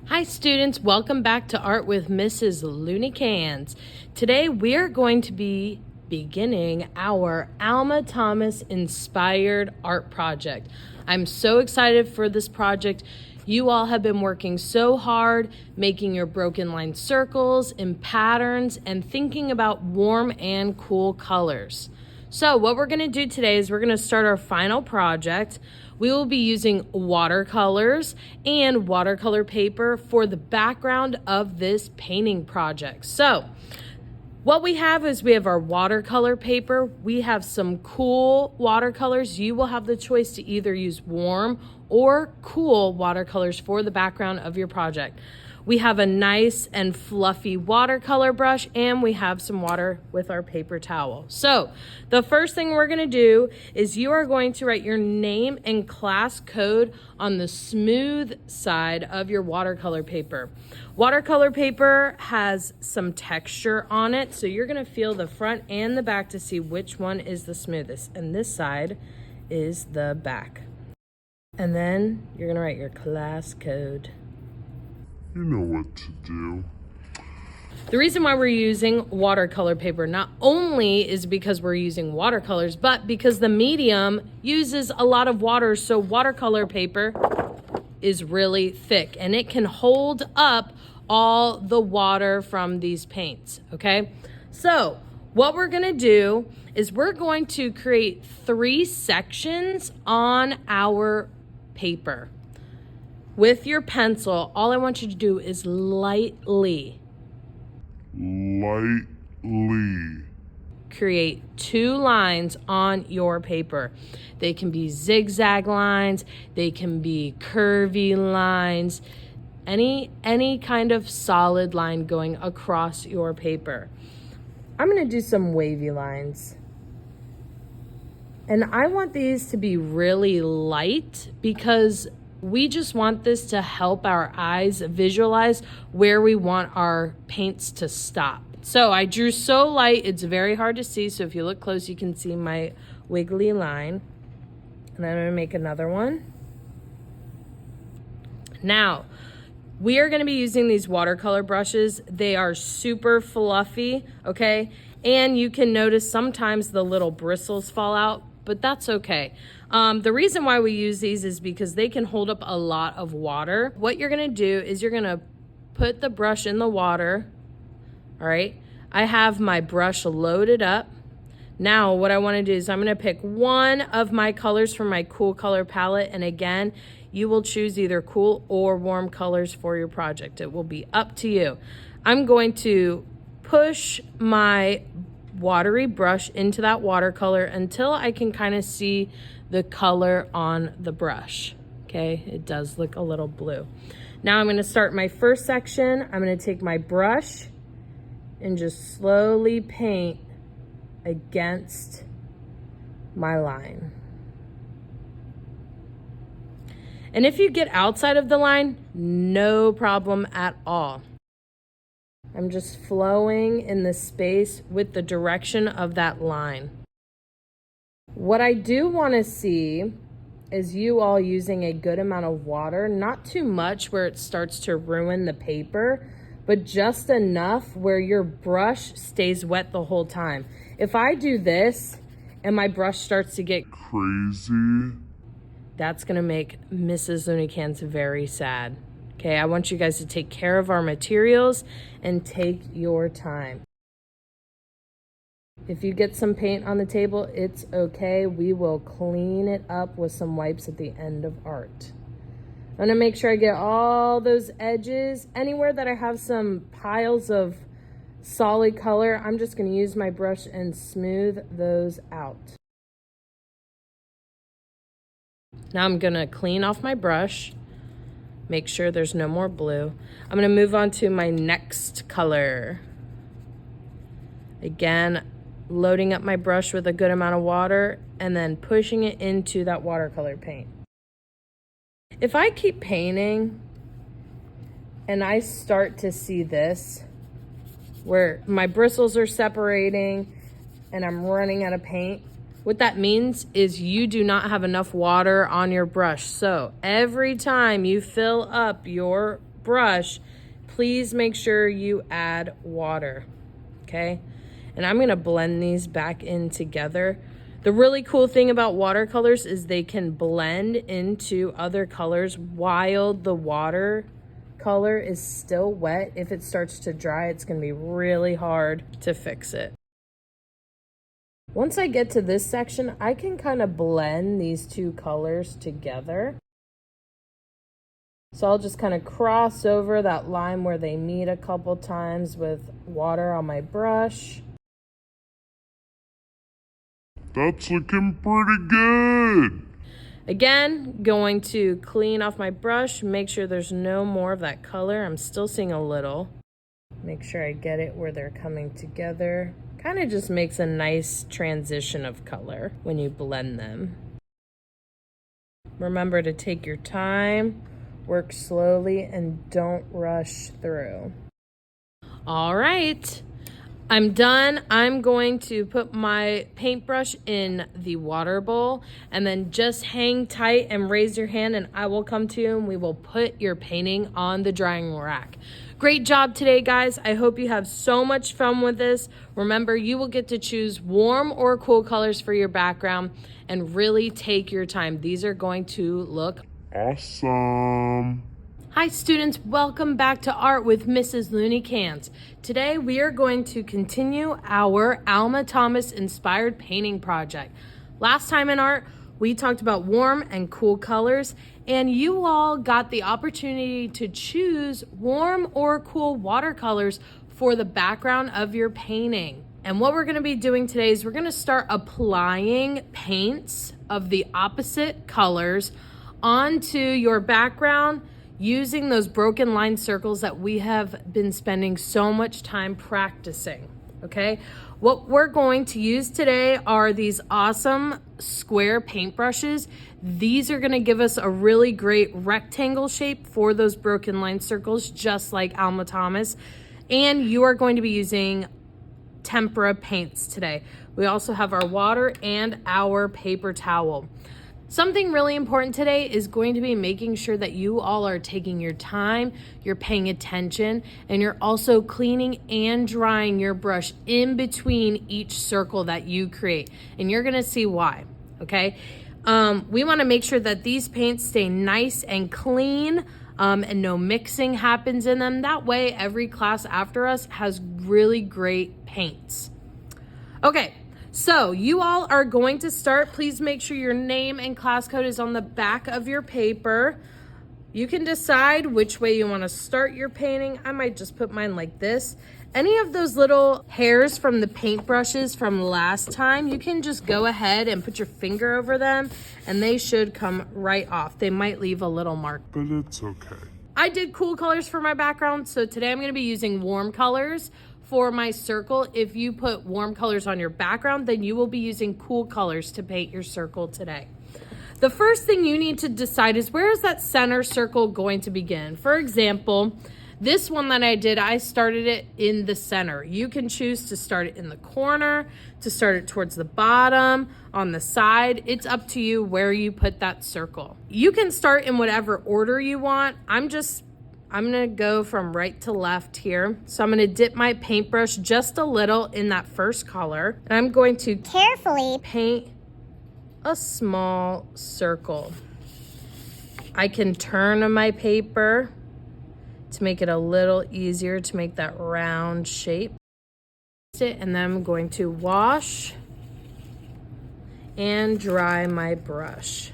Hi students, welcome back to Art with Mrs. Looney Cans. Today we are going to be beginning our Alma Thomas inspired art project. I'm so excited for this project. You all have been working so hard, making your broken line circles and patterns and thinking about warm and cool colors. So what we're gonna do today is we're gonna start our final project. We will be using watercolors and watercolor paper for the background of this painting project. So what we have is we have our watercolor paper. We have some cool watercolors. You will have the choice to either use warm or cool watercolors for the background of your project. We have a nice and fluffy watercolor brush, and we have some water with our paper towel. So the first thing we're gonna do is you are going to write your name and class code on the smooth side of your watercolor paper. Watercolor paper has some texture on it, so you're gonna feel the front and the back to see which one is the smoothest. And this side is the back. And then you're gonna write your class code. You know what to do. The reason why we're using watercolor paper not only is because we're using watercolors, but because the medium uses a lot of water, so watercolor paper is really thick and it can hold up all the water from these paints, okay? So what we're gonna do is we're going to create 3 sections on our paper. With your pencil, all I want you to do is lightly create 2 lines on your paper. They can be zigzag lines, they can be curvy lines, any kind of solid line going across your paper. I'm gonna do some wavy lines. And I want these to be really light because we just want this to help our eyes visualize where we want our paints to stop. So I drew so light, it's very hard to see. So if you look close, you can see my wiggly line. And I'm gonna make another one. Now, we are gonna be using these watercolor brushes. They are super fluffy, okay? And you can notice sometimes the little bristles fall out, but that's okay. The reason why we use these is because they can hold up a lot of water. What you're gonna do is you're gonna put the brush in the water, all right? I have my brush loaded up. Now what I wanna do is I'm gonna pick one of my colors from my cool color palette, and again, you will choose either cool or warm colors for your project. It will be up to you. I'm going to push my watery brush into that watercolor until I can kind of see the color on the brush. Okay, it does look a little blue. Now I'm going to start my first section. I'm going to take my brush and just slowly paint against my line. And if you get outside of the line, no problem at all. I'm just flowing in the space with the direction of that line. What I do want to see is you all using a good amount of water, not too much where it starts to ruin the paper, but just enough where your brush stays wet the whole time. If I do this and my brush starts to get crazy, that's gonna make Mrs. Looney Cans very sad. Okay, I want you guys to take care of our materials and take your time. If you get some paint on the table, it's okay. We will clean it up with some wipes at the end of art. I'm gonna make sure I get all those edges. Anywhere that I have some piles of solid color, I'm just gonna use my brush and smooth those out. Now I'm gonna clean off my brush. Make sure there's no more blue. I'm gonna move on to my next color. Again, loading up my brush with a good amount of water and then pushing it into that watercolor paint. If I keep painting and I start to see this, where my bristles are separating and I'm running out of paint, what that means is you do not have enough water on your brush. So every time you fill up your brush, please make sure you add water, okay? And I'm gonna blend these back in together. The really cool thing about watercolors is they can blend into other colors while the water color is still wet. If it starts to dry, it's gonna be really hard to fix it. Once I get to this section, I can kind of blend these two colors together. So I'll just kind of cross over that line where they meet a couple times with water on my brush. That's looking pretty good. Again, going to clean off my brush, make sure there's no more of that color. I'm still seeing a little. Make sure I get it where they're coming together. Kind of just makes a nice transition of color when you blend them. Remember to take your time, work slowly, and don't rush through. All right. I'm done. I'm going to put my paintbrush in the water bowl and then just hang tight and raise your hand and I will come to you and we will put your painting on the drying rack. Great job today, guys. I hope you have so much fun with this. Remember, you will get to choose warm or cool colors for your background and really take your time. These are going to look awesome. Hi students, welcome back to Art with Mrs. Looney Cans. Today we are going to continue our Alma Thomas inspired painting project. Last time in art, we talked about warm and cool colors and you all got the opportunity to choose warm or cool watercolors for the background of your painting. And what we're gonna be doing today is we're gonna start applying paints of the opposite colors onto your background using those broken line circles that we have been spending so much time practicing, okay? What we're going to use today are these awesome square paintbrushes. These are gonna give us a really great rectangle shape for those broken line circles, just like Alma Thomas. And you are going to be using tempera paints today. We also have our water and our paper towel. Something really important today is going to be making sure that you all are taking your time, you're paying attention, and you're also cleaning and drying your brush in between each circle that you create. And you're gonna see why, okay? We wanna make sure that these paints stay nice and clean and no mixing happens in them. That way, every class after us has really great paints. Okay. So you all are going to start. Please make sure your name and class code is on the back of your paper. You can decide which way you want to start your painting. I might just put mine like this. Any of those little hairs from the paintbrushes from last time, you can just go ahead and put your finger over them and they should come right off. They might leave a little mark. But it's okay. I did cool colors for my background, so today I'm going to be using warm colors for my circle. If you put warm colors on your background, then you will be using cool colors to paint your circle today. The first thing you need to decide is where is that center circle going to begin? For example, this one that I did, I started it in the center. You can choose to start it in the corner, to start it towards the bottom, on the side. It's up to you where you put that circle. You can start in whatever order you want. I'm gonna go from right to left here. So I'm gonna dip my paintbrush just a little in that first color. And I'm going to carefully paint a small circle. I can turn my paper to make it a little easier to make that round shape. And then I'm going to wash and dry my brush.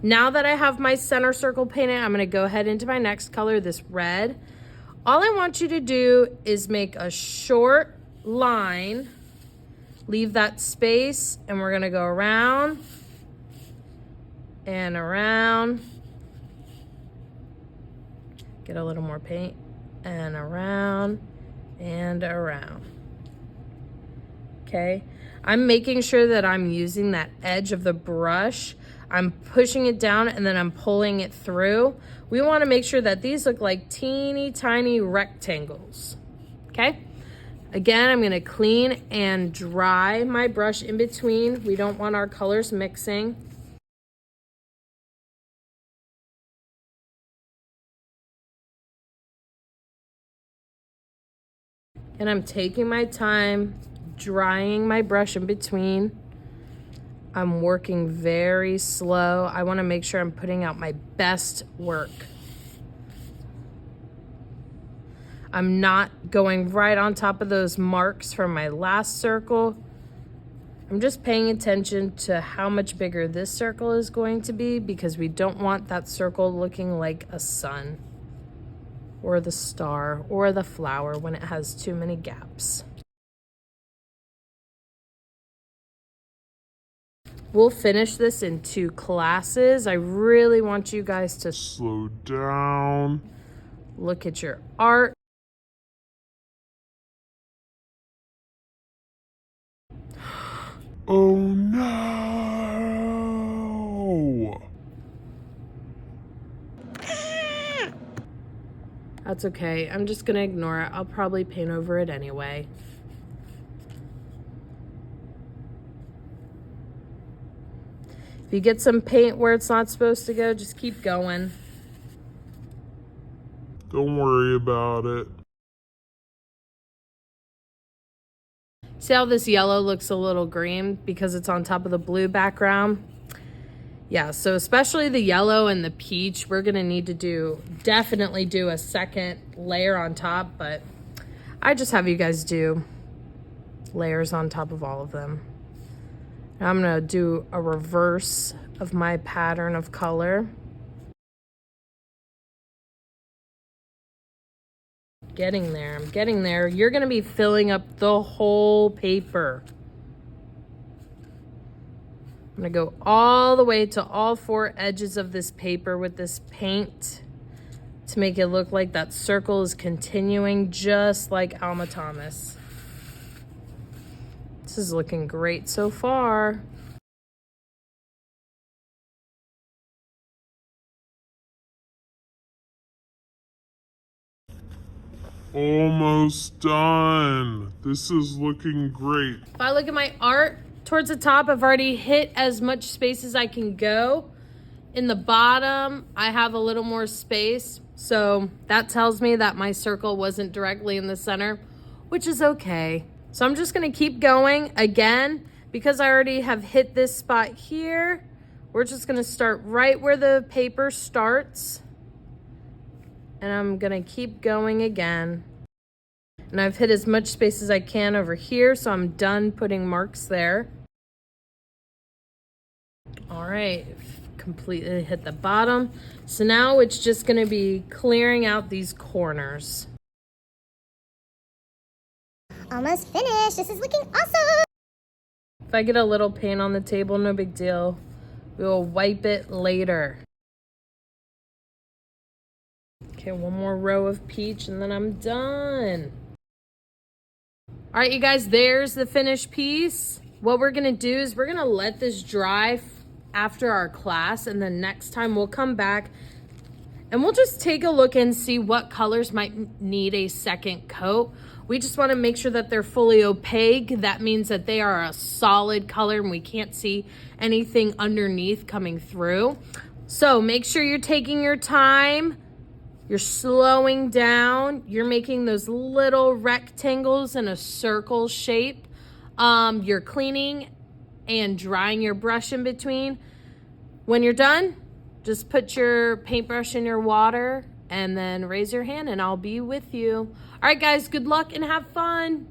Now that I have my center circle painted, I'm gonna go ahead into my next color, this red. All I want you to do is make a short line, leave that space, and we're gonna go around and around. Get a little more paint, and around and around. Okay, I'm making sure that I'm using that edge of the brush. I'm pushing it down and then I'm pulling it through. We want to make sure that these look like teeny tiny rectangles. Okay, again, I'm going to clean and dry my brush in between. We don't want our colors mixing. And I'm taking my time, drying my brush in between. I'm working very slow. I want to make sure I'm putting out my best work. I'm not going right on top of those marks from my last circle. I'm just paying attention to how much bigger this circle is going to be, because we don't want that circle looking like a sun or the star or the flower when it has too many gaps. We'll finish this in 2 classes. I really want you guys to Slow down. look at your art. Oh no! That's okay. I'm just gonna ignore it. I'll probably paint over it anyway. If you get some paint where it's not supposed to go, just keep going. Don't worry about it. See how this yellow looks a little green because it's on top of the blue background? Yeah, so especially the yellow and the peach, we're gonna need to definitely do a second layer on top, but I just have you guys do layers on top of all of them. Now I'm gonna do a reverse of my pattern of color. Getting there, I'm getting there. You're gonna be filling up the whole paper. I'm gonna go all the way to all 4 edges of this paper with this paint to make it look like that circle is continuing just like Alma Thomas. This is looking great so far. Almost done. This is looking great. If I look at my art towards the top, I've already hit as much space as I can go. In the bottom, I have a little more space. So that tells me that my circle wasn't directly in the center, which is okay. So I'm just gonna keep going. Again, because I already have hit this spot here, we're just gonna start right where the paper starts. And I'm gonna keep going again. And I've hit as much space as I can over here, so I'm done putting marks there. All right, completely hit the bottom. So now it's just gonna be clearing out these corners. Almost finished. This is looking awesome. If I get a little paint on the table, no big deal. We will wipe it later. Okay, one more row of peach and then I'm done. All right, you guys, there's the finished piece. What we're gonna do is we're gonna let this dry after our class, and then next time we'll come back and we'll just take a look and see what colors might need a second coat. We just wanna make sure that they're fully opaque. That means that they are a solid color and we can't see anything underneath coming through. So make sure you're taking your time. You're slowing down. You're making those little rectangles in a circle shape. You're cleaning and drying your brush in between. When you're done, just put your paintbrush in your water and then raise your hand and I'll be with you. All right, guys, good luck and have fun.